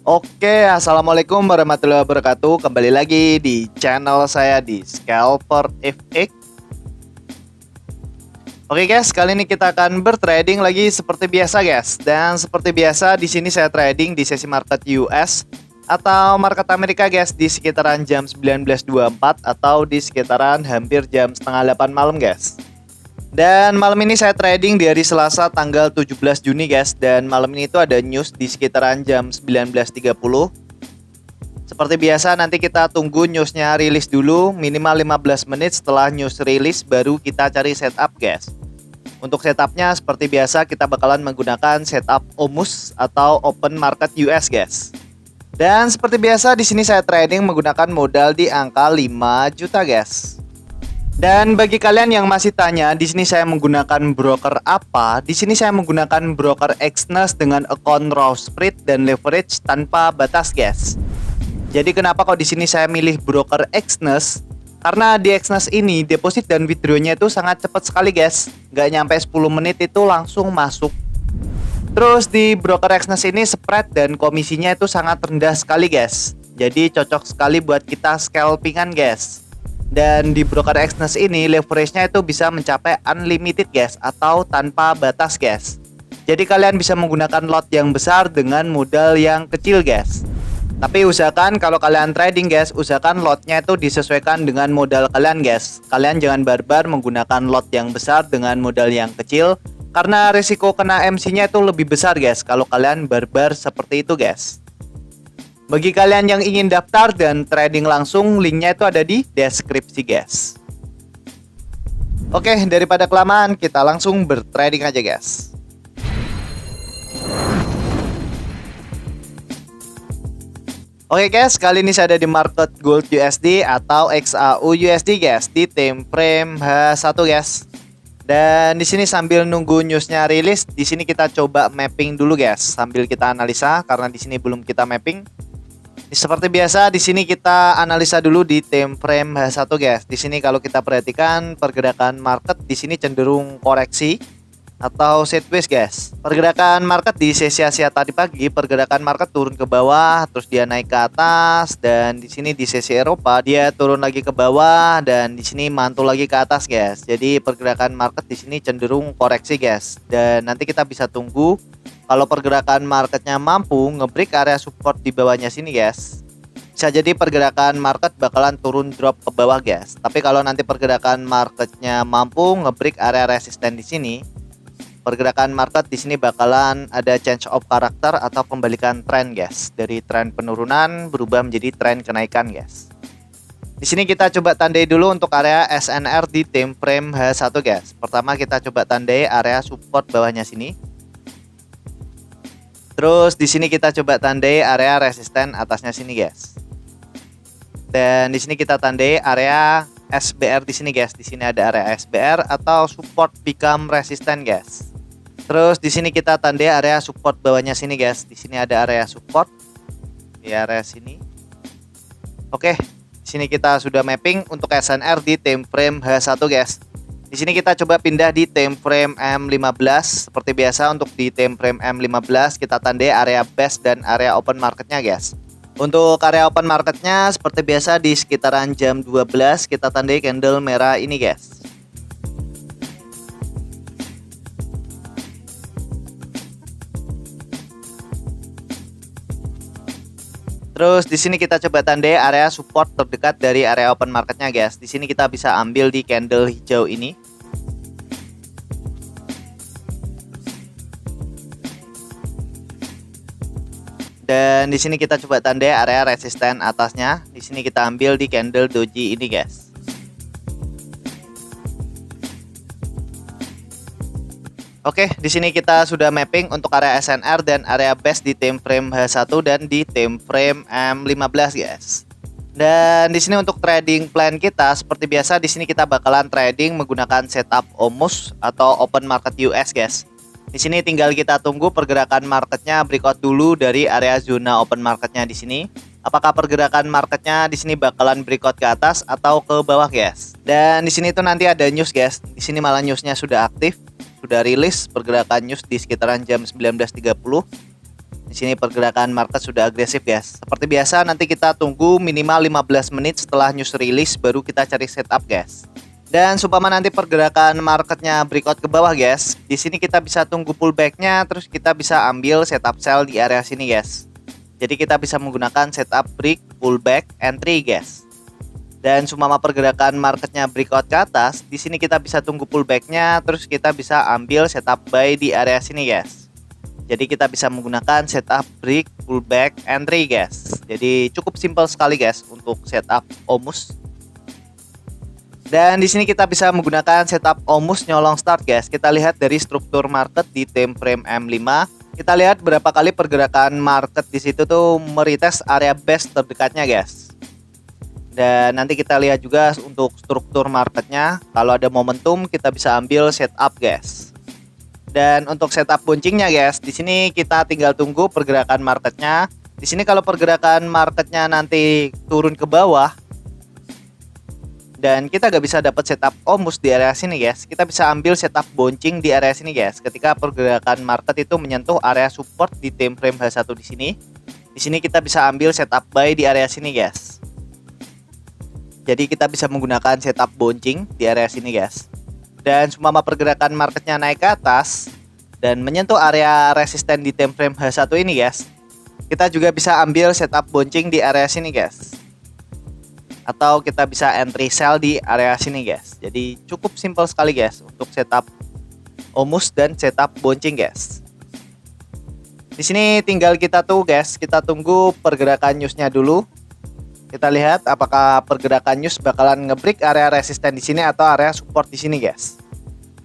Oke, assalamualaikum warahmatullahi wabarakatuh. Kembali lagi di channel saya di Scalper FX. Oke guys, kali ini kita akan bertrading lagi seperti biasa guys. Dan seperti biasa di sini saya trading di sesi market US atau market Amerika guys di sekitaran jam 19.24 atau di sekitaran hampir jam setengah 8 malam guys. Dan malam ini saya trading di hari Selasa tanggal 17 Juni guys. Dan malam ini itu ada news di sekitaran jam 19.30. Seperti biasa nanti kita tunggu newsnya rilis dulu. Minimal 15 menit setelah news rilis baru kita cari setup guys. Untuk setupnya seperti biasa kita bakalan menggunakan setup OMUS atau Open Market US guys. Dan seperti biasa di sini saya trading menggunakan modal di angka 5 juta guys. Dan bagi kalian yang masih tanya, di sini saya menggunakan broker apa? Di sini saya menggunakan broker Exness dengan account raw spread dan leverage tanpa batas, guys. Jadi kenapa kok di sini saya milih broker Exness? Karena di Exness ini deposit dan withdrawnya itu sangat cepat sekali, guys. Nggak nyampe 10 menit itu langsung masuk. Terus di broker Exness ini spread dan komisinya itu sangat rendah sekali, guys. Jadi cocok sekali buat kita scalpingan, guys. Dan di broker Exness ini leverage-nya itu bisa mencapai unlimited guys atau tanpa batas guys. Jadi kalian bisa menggunakan lot yang besar dengan modal yang kecil guys. Tapi usahakan kalau kalian trading guys, usahakan lotnya itu disesuaikan dengan modal kalian guys. Kalian jangan barbar menggunakan lot yang besar dengan modal yang kecil, karena risiko kena MC-nya itu lebih besar guys kalau kalian barbar seperti itu guys. Bagi kalian yang ingin daftar dan trading langsung, linknya itu ada di deskripsi guys. Oke, daripada kelamaan kita langsung bertrading aja guys. Oke guys, kali ini saya ada di market gold USD atau XAU USD guys di time frame H1 guys. Dan di sini sambil nunggu newsnya rilis, di sini kita coba mapping dulu guys sambil kita analisa karena di sini belum kita mapping. Seperti biasa di sini kita analisa dulu di time frame H1 guys. Di sini kalau kita perhatikan pergerakan market di sini cenderung koreksi atau sideways guys. Pergerakan market di sesi Asia tadi pagi, pergerakan market turun ke bawah terus dia naik ke atas, dan di sini di sesi Eropa dia turun lagi ke bawah dan di sini mantul lagi ke atas guys. Jadi pergerakan market di sini cenderung koreksi guys. Dan nanti kita bisa tunggu kalau pergerakan marketnya mampu ngebreak area support di bawahnya sini guys, bisa jadi pergerakan market bakalan turun drop ke bawah guys. Tapi kalau nanti pergerakan marketnya mampu ngebreak area resisten di sini, pergerakan market di sini bakalan ada change of karakter atau pembalikan tren guys. Dari tren penurunan berubah menjadi tren kenaikan guys. Di sini kita coba tandai dulu untuk area SNR di time frame H1 guys. Pertama kita coba tandai area support bawahnya sini. Terus di sini kita coba tandai area resisten atasnya sini guys. Dan di sini kita tandai area SBR di sini guys. Di sini ada area SBR atau support become resistant guys. Terus di sini kita tandai area support bawahnya sini guys. Di sini ada area support di area sini. Oke, di sini kita sudah mapping untuk SNR di time frame H1 guys. Di sini kita coba pindah di time frame M15. Seperti biasa untuk di time frame M15 kita tandai area base dan area open marketnya guys. Untuk area open marketnya seperti biasa di sekitaran jam 12 kita tandai candle merah ini guys. Terus di sini kita coba tandai area support terdekat dari area open marketnya guys. Di sini kita bisa ambil di candle hijau ini. Dan di sini kita coba tandai area resisten atasnya. Di sini kita ambil di candle doji ini guys. Oke, di sini kita sudah mapping untuk area SNR dan area base di time frame H1 dan di time frame M15 guys. Dan di sini untuk trading plan kita seperti biasa di sini kita bakalan trading menggunakan setup OMUS atau Open Market US guys. Di sini tinggal kita tunggu pergerakan marketnya breakout dulu dari area zona open marketnya di sini. Apakah pergerakan marketnya di sini bakalan breakout ke atas atau ke bawah guys. Dan di sini tuh nanti ada news guys. Di sini malah newsnya sudah aktif. Sudah rilis pergerakan news di sekitaran jam 19.30. Di sini pergerakan market sudah agresif guys. Seperti biasa nanti kita tunggu minimal 15 menit setelah news release baru kita cari setup guys. Dan supaya nanti pergerakan marketnya breakout ke bawah guys, di sini kita bisa tunggu pullbacknya, terus kita bisa ambil setup sell di area sini guys. Jadi kita bisa menggunakan setup break, pullback, entry guys. Dan supaya pergerakan marketnya breakout ke atas, di sini kita bisa tunggu pullbacknya, terus kita bisa ambil setup buy di area sini guys. Jadi kita bisa menggunakan setup break, pullback, entry guys. Jadi cukup simpel sekali guys untuk setup OMUS. Dan di sini kita bisa menggunakan setup OMUS nyolong start guys. Kita lihat dari struktur market di time frame M5. Kita lihat berapa kali pergerakan market di situ tuh meretest area base terdekatnya guys. Dan nanti kita lihat juga untuk struktur marketnya. Kalau ada momentum kita bisa ambil setup guys. Dan untuk setup bouncingnya guys, di sini kita tinggal tunggu pergerakan marketnya. Di sini kalau pergerakan marketnya nanti turun ke bawah dan kita gak bisa dapat setup OMUS di area sini guys, kita bisa ambil setup bouncing di area sini guys. Ketika pergerakan market itu menyentuh area support di time frame H1 di sini. Di sini kita bisa ambil setup buy di area sini guys. Jadi kita bisa menggunakan setup bouncing di area sini guys. Dan semua pergerakan marketnya naik ke atas dan menyentuh area resisten di time frame H1 ini guys, kita juga bisa ambil setup bouncing di area sini guys. Atau kita bisa entry sell di area sini guys. Jadi cukup simpel sekali guys untuk setup OMUS dan setup bouncing guys. Di sini tinggal kita kita tunggu pergerakan newsnya dulu. Kita lihat apakah pergerakan news bakalan ngebreak area resisten di sini atau area support di sini guys.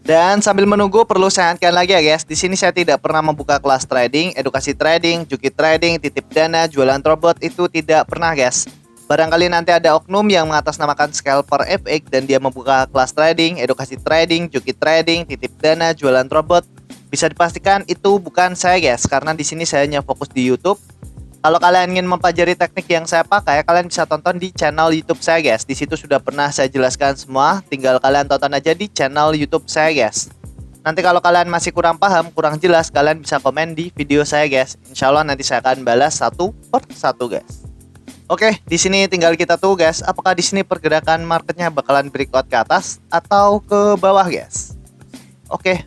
Dan sambil menunggu perlu saya ingatkan lagi ya guys, di sini saya tidak pernah membuka kelas trading, edukasi trading, juki trading, titip dana, jualan robot, itu tidak pernah guys. Barangkali nanti ada oknum yang mengatasnamakan scalper FX dan dia membuka kelas trading, edukasi trading, juki trading, titip dana, jualan robot. Bisa dipastikan itu bukan saya guys, karena di sini saya hanya fokus di YouTube. Kalau kalian ingin mempelajari teknik yang saya pakai, kalian bisa tonton di channel YouTube saya guys. Di situ sudah pernah saya jelaskan semua, tinggal kalian tonton aja di channel YouTube saya guys. Nanti kalau kalian masih kurang paham, kurang jelas, kalian bisa komen di video saya guys. Insya Allah nanti saya akan balas satu per satu guys. Oke, di sini tinggal kita tunggu guys, apakah di sini pergerakan marketnya bakalan breakout ke atas atau ke bawah guys. Oke.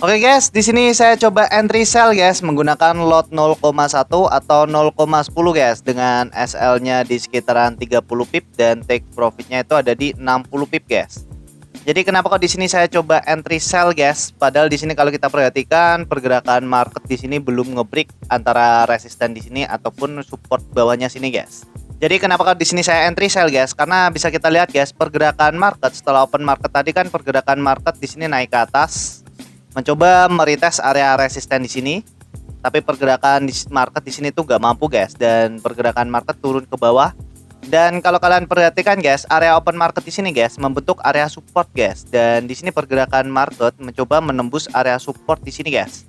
Oke guys, di sini saya coba entry sell guys menggunakan lot 0,1 atau 0,10 guys dengan SL-nya di sekitaran 30 pip dan take profitnya itu ada di 60 pip guys. Jadi kenapa kok di sini saya coba entry sell guys? Padahal di sini kalau kita perhatikan pergerakan market di sini belum ngebreak antara resisten di sini ataupun support bawahnya sini guys. Jadi kenapa kok di sini saya entry sell guys? Karena bisa kita lihat guys, pergerakan market setelah open market tadi kan pergerakan market di sini naik ke atas, mencoba meretest area resisten di sini. Tapi pergerakan di market di sini tuh nggak mampu guys, dan pergerakan market turun ke bawah. Dan kalau kalian perhatikan guys, area open market di sini guys membentuk area support guys, dan di sini pergerakan market mencoba menembus area support di sini guys.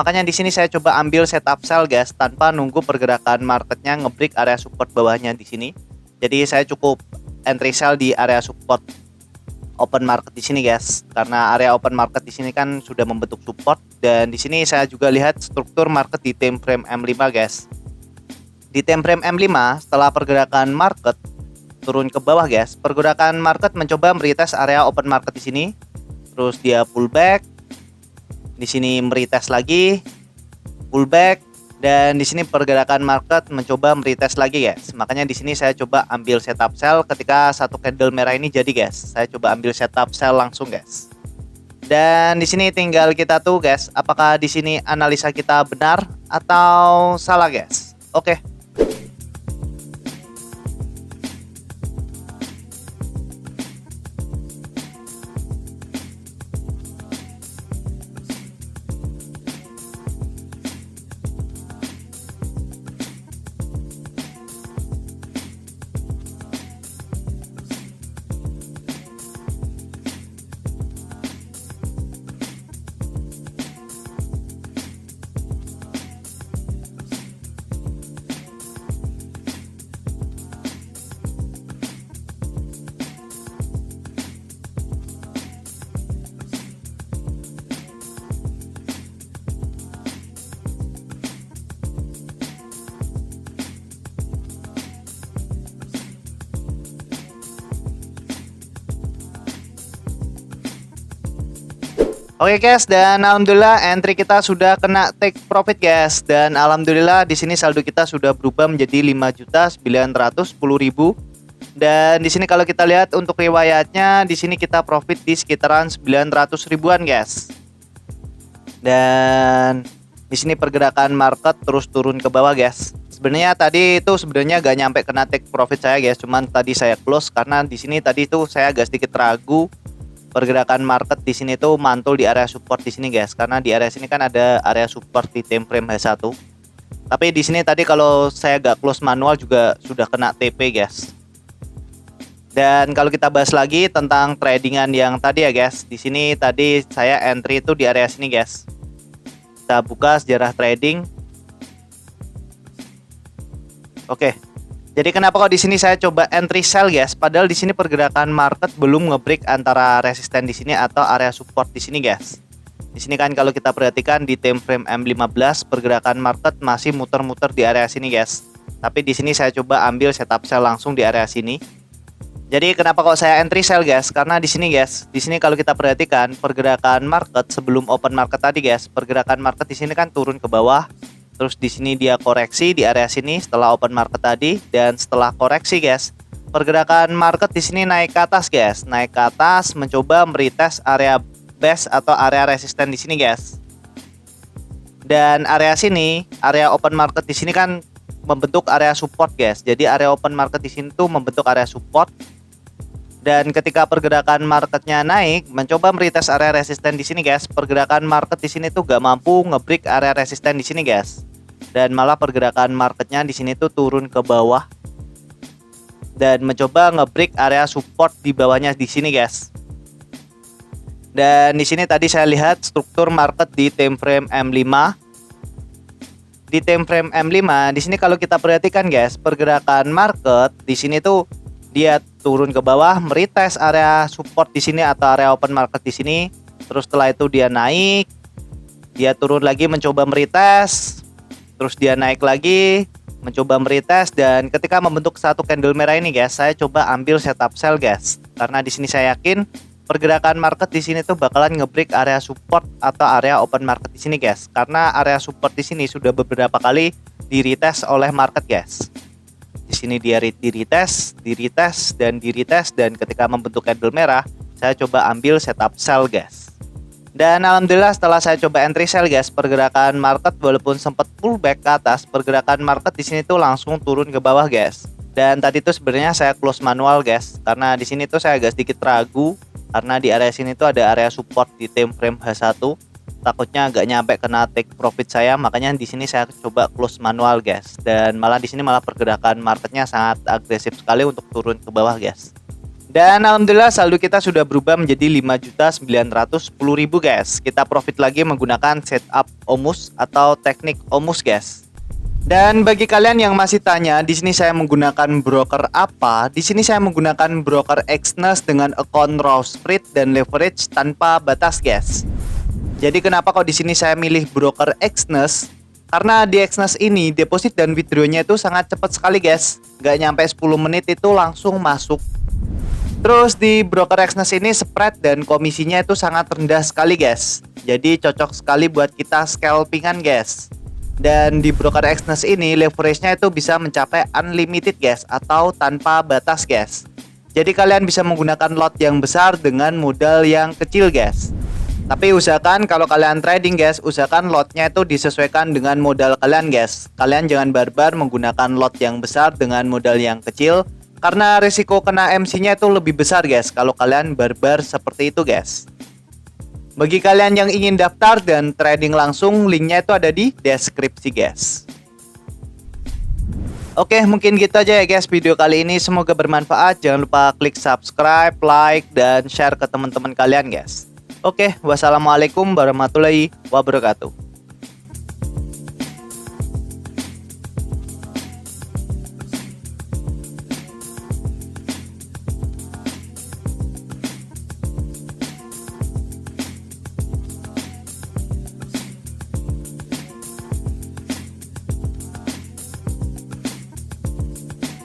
Makanya di sini saya coba ambil setup sell guys tanpa nunggu pergerakan marketnya ngebreak area support bawahnya di sini. Jadi saya cukup entry sell di area support open market di sini guys, karena area open market di sini kan sudah membentuk support. Dan di sini saya juga lihat struktur market di time frame M5 guys. Di time frame M5 setelah pergerakan market turun ke bawah guys, pergerakan market mencoba meretest area open market di sini, terus dia pullback, di sini meretest lagi, pullback, dan di sini pergerakan market mencoba meretest lagi guys. Makanya di sini saya coba ambil setup sell ketika satu candle merah ini jadi guys. Saya coba ambil setup sell langsung guys. Dan di sini tinggal kita tuh guys, apakah di sini analisa kita benar atau salah guys. Oke. Oke guys, dan alhamdulillah entry kita sudah kena take profit guys, dan alhamdulillah di sini saldo kita sudah berubah menjadi 5.910.000. Dan di sini kalau kita lihat untuk riwayatnya, di sini kita profit di sekitaran 900 ribuan guys. Dan di sini pergerakan market terus turun ke bawah guys. Sebenarnya tadi itu gak nyampe kena take profit saya guys, cuman tadi saya close karena di sini tadi itu saya agak sedikit ragu. Pergerakan market di sini tuh mantul di area support di sini guys, karena di area sini kan ada area support di time frame H1. Tapi di sini tadi kalau saya gak close manual juga sudah kena TP guys. Dan kalau kita bahas lagi tentang tradingan yang tadi ya guys, di sini tadi saya entry itu di area sini guys. Kita buka sejarah trading. Oke. Jadi kenapa kok di sini saya coba entry sell guys? Padahal di sini pergerakan market belum ngebreak antara resisten di sini atau area support di sini guys. Di sini kan kalau kita perhatikan di time frame M15 pergerakan market masih muter-muter di area sini guys. Tapi di sini saya coba ambil setup sell langsung di area sini. Jadi kenapa kok saya entry sell guys? Karena di sini guys, di sini kalau kita perhatikan pergerakan market sebelum open market tadi guys, pergerakan market di sini kan turun ke bawah. Terus di sini dia koreksi di area sini setelah open market tadi, dan setelah koreksi guys, pergerakan market di sini naik ke atas guys, naik ke atas mencoba meretest area base atau area resisten di sini guys. Dan area sini, area open market di sini kan membentuk area support guys. Jadi area open market di sini tuh membentuk area support. Dan ketika pergerakan marketnya naik, mencoba meretest area resisten di sini guys, pergerakan market di sini tuh gak mampu ngebreak area resisten di sini guys. Dan malah pergerakan marketnya di sini tuh turun ke bawah dan mencoba ngebreak area support di bawahnya di sini guys. Dan di sini tadi saya lihat struktur market di time frame M5. Di time frame M5 di sini kalau kita perhatikan guys, pergerakan market di sini tuh dia turun ke bawah, meretest area support di sini atau area open market di sini. Terus setelah itu dia naik, dia turun lagi mencoba meretest, terus dia naik lagi mencoba meretest, dan ketika membentuk satu candle merah ini guys, saya coba ambil setup sell guys. Karena di sini saya yakin pergerakan market di sini tuh bakalan ngebreak area support atau area open market di sini guys. Karena area support di sini sudah beberapa kali di retest oleh market guys. Di sini dia di retest, dan ketika membentuk candle merah, saya coba ambil setup sell guys. Dan alhamdulillah setelah saya coba entry sell guys, pergerakan market walaupun sempat pullback ke atas, pergerakan market di sini tuh langsung turun ke bawah guys. Dan tadi tuh sebenarnya saya close manual guys, karena di sini tuh saya agak sedikit ragu karena di area sini tuh ada area support di time frame H1. Takutnya agak nyampe kena take profit saya, makanya di sini saya coba close manual guys. Dan malah di sini malah pergerakan marketnya sangat agresif sekali untuk turun ke bawah guys. Dan alhamdulillah saldo kita sudah berubah menjadi 5.910.000 guys. Kita profit lagi menggunakan setup OMUS atau teknik OMUS guys. Dan bagi kalian yang masih tanya, di sini saya menggunakan broker apa? Di sini saya menggunakan broker Exness dengan account raw spread dan leverage tanpa batas guys. Jadi kenapa kok di sini saya milih broker Exness? Karena di Exness ini deposit dan withdrawnya itu sangat cepat sekali guys. Gak nyampe 10 menit itu langsung masuk. Terus di broker Exness ini spread dan komisinya itu sangat rendah sekali guys. Jadi cocok sekali buat kita scalpingan guys. Dan di broker Exness ini leverage-nya itu bisa mencapai unlimited guys, atau tanpa batas guys. Jadi kalian bisa menggunakan lot yang besar dengan modal yang kecil guys. Tapi usahakan kalau kalian trading guys, usahakan lotnya itu disesuaikan dengan modal kalian guys. Kalian jangan barbar menggunakan lot yang besar dengan modal yang kecil, karena risiko kena MC-nya itu lebih besar guys kalau kalian barbar seperti itu guys. Bagi kalian yang ingin daftar dan trading langsung, linknya itu ada di deskripsi guys. Oke, mungkin gitu aja ya guys video kali ini. Semoga bermanfaat. Jangan lupa klik subscribe, like, dan share ke teman-teman kalian guys. Oke, wassalamualaikum warahmatullahi wabarakatuh.